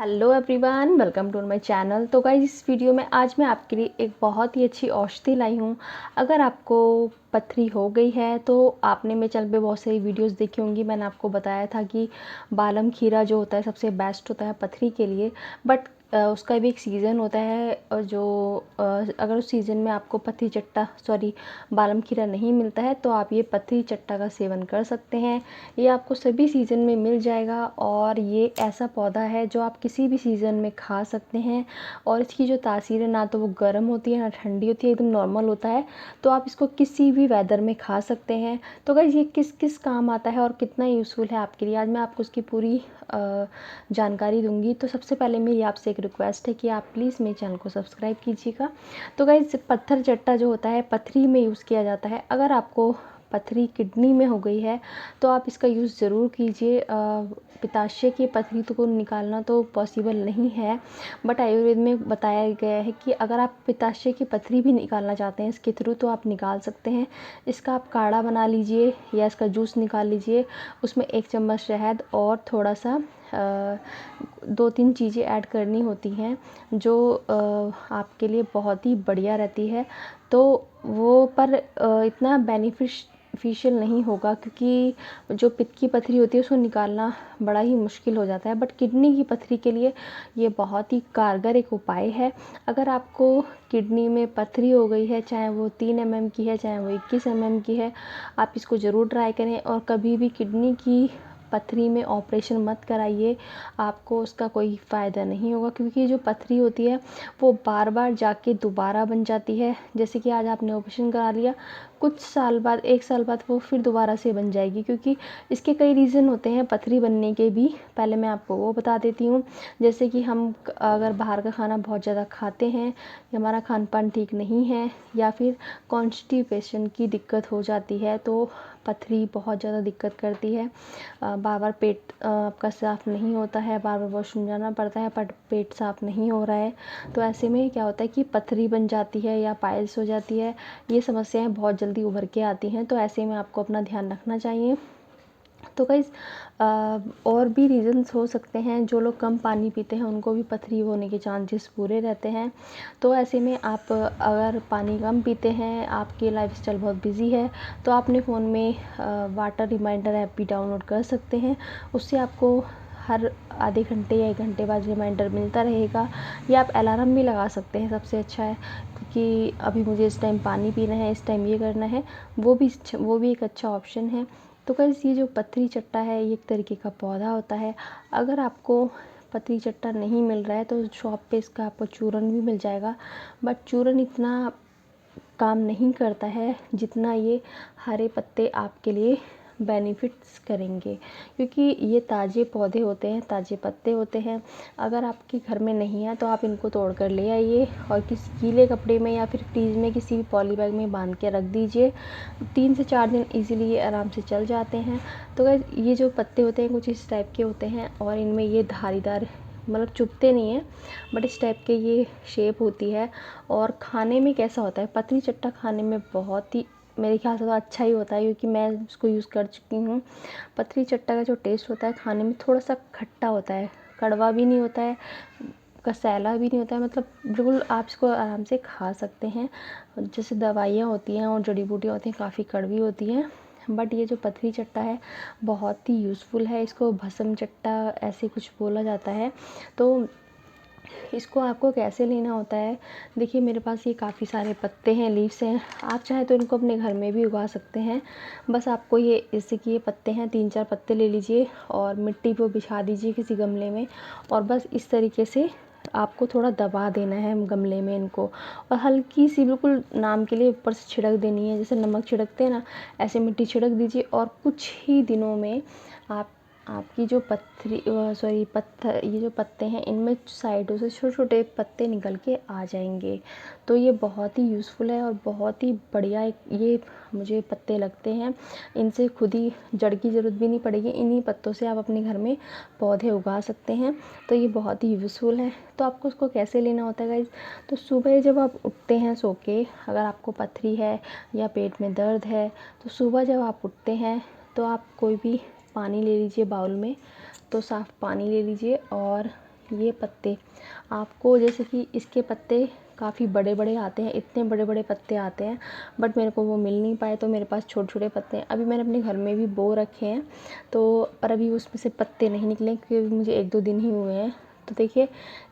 Hello everyone, welcome to my channel. तो guys, इस video में आज मैं आपके लिए एक बहुत ही अच्छी औषधि लाई हूँ। अगर आपको पथरी हो गई है तो आपने मेरे चैनल पे बहुत सारी वीडियोस देखी होंगी। मैंने आपको बताया था कि बालम खीरा जो होता है सबसे बेस्ट होता है पथरी के लिए। बट उसका भी एक सीज़न होता है जो अगर उस सीज़न में आपको बालम खीरा नहीं मिलता है तो आप ये पथरी चट्टा का सेवन कर सकते हैं। ये आपको सभी सीज़न में मिल जाएगा और ये ऐसा पौधा है जो आप किसी भी सीज़न में खा सकते हैं। और इसकी जो तासीर है, ना तो वो गर्म होती है ना ठंडी होती है, एकदम नॉर्मल होता है। तो आप इसको किसी भी वेदर में खा सकते हैं। तो गाइस, ये किस किस काम आता है और कितना यूज़फुल है आपके लिए, आज मैं आपको उसकी पूरी जानकारी दूंगी। तो सबसे पहले मेरी आपसे एक रिक्वेस्ट है कि आप प्लीज़ मेरे चैनल को सब्सक्राइब कीजिएगा। तो गाइस, पत्थर चट्टा जो होता है पथरी में यूज़ किया जाता है। अगर आपको पथरी किडनी में हो गई है तो आप इसका यूज़ ज़रूर कीजिए। पित्ताशय की पथरी को निकालना तो पॉसिबल नहीं है, बट आयुर्वेद में बताया गया है कि अगर आप पित्ताशय की पथरी भी निकालना चाहते हैं इसके थ्रू तो आप निकाल सकते हैं। इसका आप काढ़ा बना लीजिए या इसका जूस निकाल लीजिए। उसमें 1 चम्मच शहद और थोड़ा सा 2-3 चीज़ें ऐड करनी होती हैं जो आपके लिए बहुत ही बढ़िया रहती है। तो वो पर इतना बेनिफिशियल नहीं होगा, क्योंकि जो पित्त की पथरी होती है उसको निकालना बड़ा ही मुश्किल हो जाता है। बट किडनी की पथरी के लिए ये बहुत ही कारगर एक उपाय है। अगर आपको किडनी में पथरी हो गई है, चाहे वो 3 mm की है चाहे वो 21 mm की है, आप इसको ज़रूर ट्राई करें। और कभी भी किडनी की पथरी में ऑपरेशन मत कराइए, आपको उसका कोई फ़ायदा नहीं होगा। क्योंकि जो पथरी होती है वो बार बार जाके दोबारा बन जाती है। जैसे कि आज आपने ऑपरेशन करा लिया, कुछ साल बाद 1 साल बाद वो फिर दोबारा से बन जाएगी। क्योंकि इसके कई रीज़न होते हैं पथरी बनने के भी, पहले मैं आपको वो बता देती हूँ। जैसे कि हम अगर बाहर का खाना बहुत ज़्यादा खाते हैं या हमारा खान पान ठीक नहीं है या फिर कॉन्स्टिपेशन की दिक्कत हो जाती है तो पथरी बहुत ज़्यादा दिक्कत करती है। बार बार पेट आपका साफ़ नहीं होता है, बार बार वॉशरूम जाना पड़ता है पर पेट साफ़ नहीं हो रहा है। तो ऐसे में क्या होता है कि पथरी बन जाती है या पाइल्स हो जाती है। ये समस्याएं बहुत जल्दी उभर के आती हैं, तो ऐसे में आपको अपना ध्यान रखना चाहिए। तो गाइस, और भी रीज़न्स हो सकते हैं। जो लोग कम पानी पीते हैं उनको भी पथरी होने के चांसेस पूरे रहते हैं। तो ऐसे में आप अगर पानी कम पीते हैं, आपकी लाइफस्टाइल बहुत बिजी है, तो आप अपने फ़ोन में वाटर रिमाइंडर ऐप भी डाउनलोड कर सकते हैं। उससे आपको हर आधे घंटे या 1 घंटे बाद रिमाइंडर मिलता रहेगा। या आप अलार्म भी लगा सकते हैं, सबसे अच्छा है, क्योंकि अभी मुझे इस टाइम पानी पीना है, इस टाइम ये करना है, वो भी एक अच्छा ऑप्शन है। तो गाइस, ये जो पथरी चट्टा है ये एक तरीके का पौधा होता है। अगर आपको पथरी चट्टा नहीं मिल रहा है तो शॉप पे इसका आपको चूरन भी मिल जाएगा। बट चूरन इतना काम नहीं करता है जितना ये हरे पत्ते आपके लिए बेनिफिट्स करेंगे, क्योंकि ये ताज़े पौधे होते हैं, ताज़े पत्ते होते हैं। अगर आपके घर में नहीं है तो आप इनको तोड़ कर ले आइए और किसी गीले कपड़े में या फिर फ्रीज में किसी भी पॉली बैग में बांध के रख दीजिए। 3 से 4 दिन इजीली ये आराम से चल जाते हैं। तो गाइस, ये जो पत्ते होते हैं कुछ इस टाइप के होते हैं और इनमें ये धारीदार, मतलब चुभते नहीं हैं, बट इस टाइप के ये शेप होती है। और खाने में कैसा होता है, पथरी चट्टा खाने में बहुत ही मेरे ख्याल से तो अच्छा ही होता है, क्योंकि मैं उसको यूज़ कर चुकी हूँ। पथरी चट्टा का जो टेस्ट होता है खाने में थोड़ा सा खट्टा होता है, कड़वा भी नहीं होता है, कसैला भी नहीं होता है, मतलब बिल्कुल आप इसको आराम से खा सकते हैं। जैसे दवाइयाँ होती हैं और जड़ी बूटियाँ होती हैं काफ़ी कड़वी होती हैं, बट ये जो पथरी चट्टा है बहुत ही यूज़फुल है। इसको भस्म चट्टा ऐसे कुछ बोला जाता है। तो इसको आपको कैसे लेना होता है, देखिए मेरे पास ये काफ़ी सारे पत्ते हैं, लीव्स हैं। आप चाहे तो इनको अपने घर में भी उगा सकते हैं। बस आपको ये जैसे कि ये पत्ते हैं, 3-4 पत्ते ले लीजिए और मिट्टी पे बिछा दीजिए किसी गमले में, और बस इस तरीके से आपको थोड़ा दबा देना है गमले में इनको, और हल्की सी बिल्कुल नाम के लिए ऊपर से छिड़क देनी है, जैसे नमक छिड़कते हैं ना, ऐसे मिट्टी छिड़क दीजिए। और कुछ ही दिनों में आपकी जो पत्थर ये जो पत्ते हैं इनमें साइडों से छोटे छोटे पत्ते निकल के आ जाएंगे। तो ये बहुत ही यूज़फुल है और बहुत ही बढ़िया ये मुझे पत्ते लगते हैं। इनसे खुद ही जड़ की ज़रूरत भी नहीं पड़ेगी, इन्हीं पत्तों से आप अपने घर में पौधे उगा सकते हैं। तो ये बहुत ही यूज़फुल है। तो आपको उसको कैसे लेना होता है गाइज, तो सुबह जब आप उठते हैं सो के, अगर आपको पथरी है या पेट में दर्द है, तो सुबह जब आप उठते हैं तो आप कोई भी पानी ले लीजिए बाउल में, तो साफ़ पानी ले लीजिए और ये पत्ते आपको, जैसे कि इसके पत्ते काफ़ी बड़े बड़े आते हैं, इतने बड़े बड़े पत्ते आते हैं, बट मेरे को वो मिल नहीं पाए, तो मेरे पास छोटे छोटे पत्ते हैं। अभी मैंने अपने घर में भी बो रखे हैं, तो पर अभी उसमें से पत्ते नहीं निकले क्योंकि मुझे 1-2 दिन ही हुए हैं। तो देखिए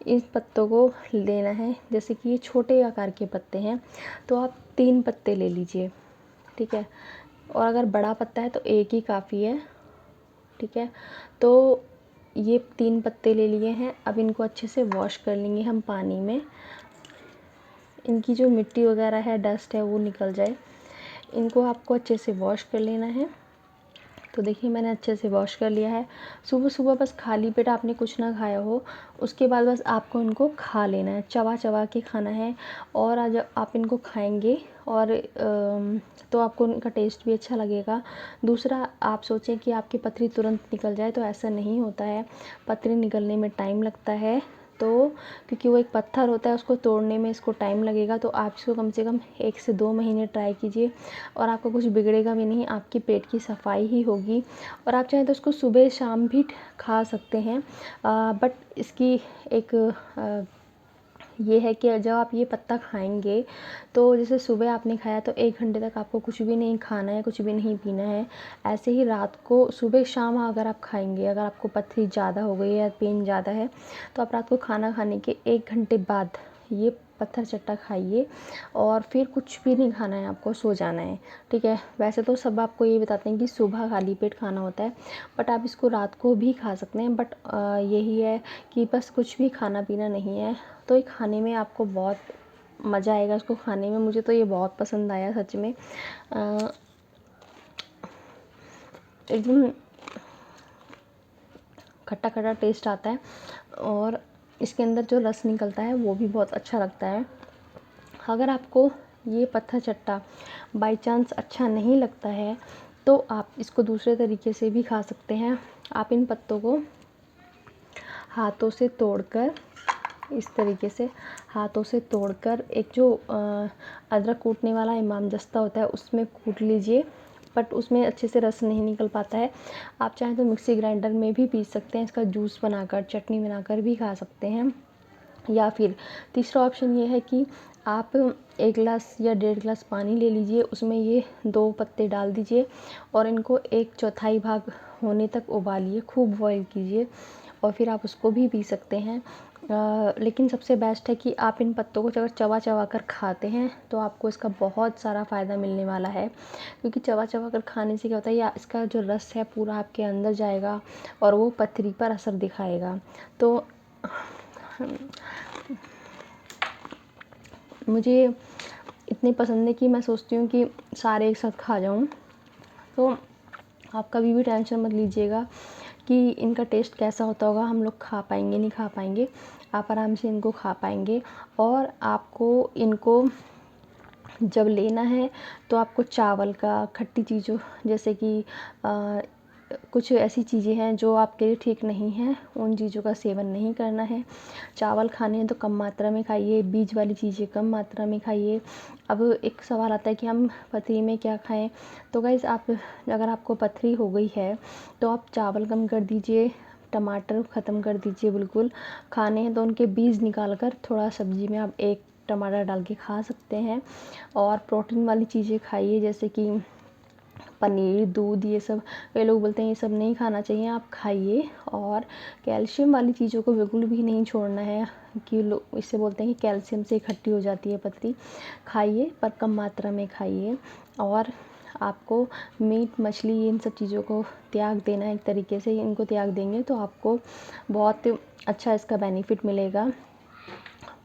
इन पत्तों को लेना है, जैसे कि ये छोटे आकार के पत्ते हैं तो आप 3 पत्ते ले लीजिए, ठीक है। और अगर बड़ा पत्ता है तो एक ही काफ़ी है, ठीक है। तो ये 3 पत्ते ले लिए हैं। अब इनको अच्छे से वॉश कर लेंगे हम पानी में, इनकी जो मिट्टी वगैरह है, डस्ट है, वो निकल जाए। इनको आपको अच्छे से वॉश कर लेना है। तो देखिए मैंने अच्छे से वॉश कर लिया है। सुबह सुबह बस खाली पेट आपने कुछ ना खाया हो, उसके बाद बस आपको इनको खा लेना है, चबा चबा के खाना है। और आज आप इनको खाएंगे और तो आपको इनका टेस्ट भी अच्छा लगेगा। दूसरा, आप सोचें कि आपकी पथरी तुरंत निकल जाए, तो ऐसा नहीं होता है। पथरी निकलने में टाइम लगता है, तो क्योंकि वो एक पत्थर होता है, उसको तोड़ने में इसको टाइम लगेगा। तो आप इसको कम से कम 1 से 2 महीने ट्राई कीजिए और आपका कुछ बिगड़ेगा भी नहीं, आपके पेट की सफाई ही होगी। और आप चाहें तो उसको सुबह शाम भी खा सकते हैं। बट इसकी एक ये है कि जब आप ये पत्ता खाएंगे, तो जैसे सुबह आपने खाया तो 1 घंटे तक आपको कुछ भी नहीं खाना है, कुछ भी नहीं पीना है। ऐसे ही रात को सुबह शाम अगर आप खाएंगे, अगर आपको पथरी ज़्यादा हो गई है या पेन ज़्यादा है, तो आप रात को खाना खाने के 1 घंटे बाद ये पत्थर चट्टा खाइए और फिर कुछ भी नहीं खाना है, आपको सो जाना है, ठीक है। वैसे तो सब आपको ये बताते हैं कि सुबह खाली पेट खाना होता है, बट आप इसको रात को भी खा सकते हैं। बट यही है कि बस कुछ भी खाना पीना नहीं है, तो ये खाने में आपको बहुत मज़ा आएगा इसको खाने में। मुझे तो ये बहुत पसंद आया सच में। एकदम खट्टा खट्टा टेस्ट आता है और इसके अंदर जो रस निकलता है वो भी बहुत अच्छा लगता है। अगर आपको ये पत्थर चट्टा बाय चांस अच्छा नहीं लगता है, तो आप इसको दूसरे तरीके से भी खा सकते हैं। आप इन पत्तों को हाथों से तोड़कर, इस तरीके से हाथों से तोड़कर, एक जो अदरक कूटने वाला इमाम दस्ता होता है उसमें कूट लीजिए, बट उसमें अच्छे से रस नहीं निकल पाता है। आप चाहें तो मिक्सी ग्राइंडर में भी पीस सकते हैं, इसका जूस बनाकर, चटनी बनाकर भी खा सकते हैं। या फिर तीसरा ऑप्शन ये है कि आप 1 गिलास या 1.5 गिलास पानी ले लीजिए, उसमें ये 2 पत्ते डाल दीजिए और इनको 1/4 भाग होने तक उबालिए, खूब बॉईल कीजिए और फिर आप उसको भी पी सकते हैं। लेकिन सबसे बेस्ट है कि आप इन पत्तों को अगर चबा चबा कर खाते हैं तो आपको इसका बहुत सारा फ़ायदा मिलने वाला है, क्योंकि चबा चबा कर खाने से क्या होता है, या इसका जो रस है पूरा आपके अंदर जाएगा और वो पथरी पर असर दिखाएगा। तो मुझे इतनी पसंद है कि मैं सोचती हूँ कि सारे एक साथ खा जाऊँ। तो आप कभी भी टेंशन मत लीजिएगा कि इनका टेस्ट कैसा होता होगा, हम लोग खा पाएंगे नहीं खा पाएंगे, आप आराम से इनको खा पाएंगे। और आपको इनको जब लेना है तो आपको चावल का, खट्टी चीज़ों जैसे कि कुछ ऐसी चीज़ें हैं जो आपके लिए ठीक नहीं हैं, उन चीज़ों का सेवन नहीं करना है। चावल खाने हैं तो कम मात्रा में खाइए, बीज वाली चीज़ें कम मात्रा में खाइए। अब एक सवाल आता है कि हम पथरी में क्या खाएं? तो गाइज़, आप अगर आपको पथरी हो गई है तो आप चावल कम कर दीजिए, टमाटर ख़त्म कर दीजिए बिल्कुल। खाने हैं तो उनके बीज निकाल कर थोड़ा सब्ज़ी में आप 1 टमाटर डाल के खा सकते हैं। और प्रोटीन वाली चीज़ें खाइए, जैसे कि पनीर, दूध, ये सब। कई लोग बोलते हैं ये सब नहीं खाना चाहिए, आप खाइए। और कैल्शियम वाली चीज़ों को बिल्कुल भी नहीं छोड़ना है, कि लोग इससे बोलते हैं कि कैल्शियम से इकट्ठी हो जाती है पथरी। खाइए पर कम मात्रा में खाइए। और आपको मीट, मछली, इन सब चीज़ों को त्याग देना है एक तरीके से। इनको त्याग देंगे तो आपको बहुत अच्छा इसका बेनिफिट मिलेगा।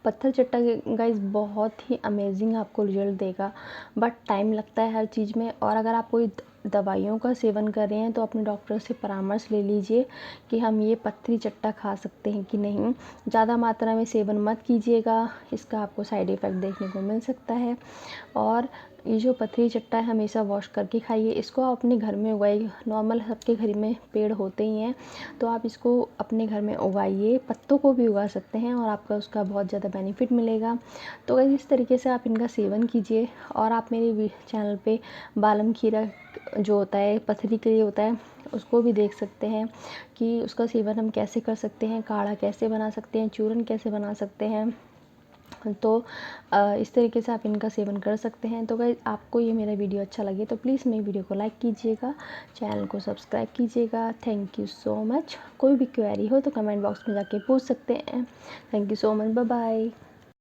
पत्थर चट्टा गाइस बहुत ही अमेजिंग आपको रिजल्ट देगा, बट टाइम लगता है हर चीज़ में। और अगर आप कोई दवाइयों का सेवन कर रहे हैं तो अपने डॉक्टर से परामर्श ले लीजिए कि हम ये पत्थरी चट्टा खा सकते हैं कि नहीं। ज़्यादा मात्रा में सेवन मत कीजिएगा, इसका आपको साइड इफ़ेक्ट देखने को मिल सकता है। और ये जो पथरी चट्टा है हमेशा वॉश करके खाइए। इसको आप अपने घर में उगाइए। नॉर्मल सबके घर में पेड़ होते ही हैं, तो आप इसको अपने घर में उगाइए। पत्तों को भी उगा सकते हैं और आपका उसका बहुत ज़्यादा बेनिफिट मिलेगा। तो गाइस इस तरीके से आप इनका सेवन कीजिए। और आप मेरे चैनल पे बालम खीरा जो होता है पथरी के लिए होता है, उसको भी देख सकते हैं कि उसका सेवन हम कैसे कर सकते हैं, काढ़ा कैसे बना सकते हैं, चूरन कैसे बना सकते हैं। तो इस तरीके से आप इनका सेवन कर सकते हैं। तो गाइस आपको ये मेरा वीडियो अच्छा लगे तो प्लीज़ मेरी वीडियो को लाइक कीजिएगा, चैनल को सब्सक्राइब कीजिएगा। Thank you so much. कोई भी क्वेरी हो तो कमेंट बॉक्स में जाके पूछ सकते हैं। Thank you so much. Bye bye.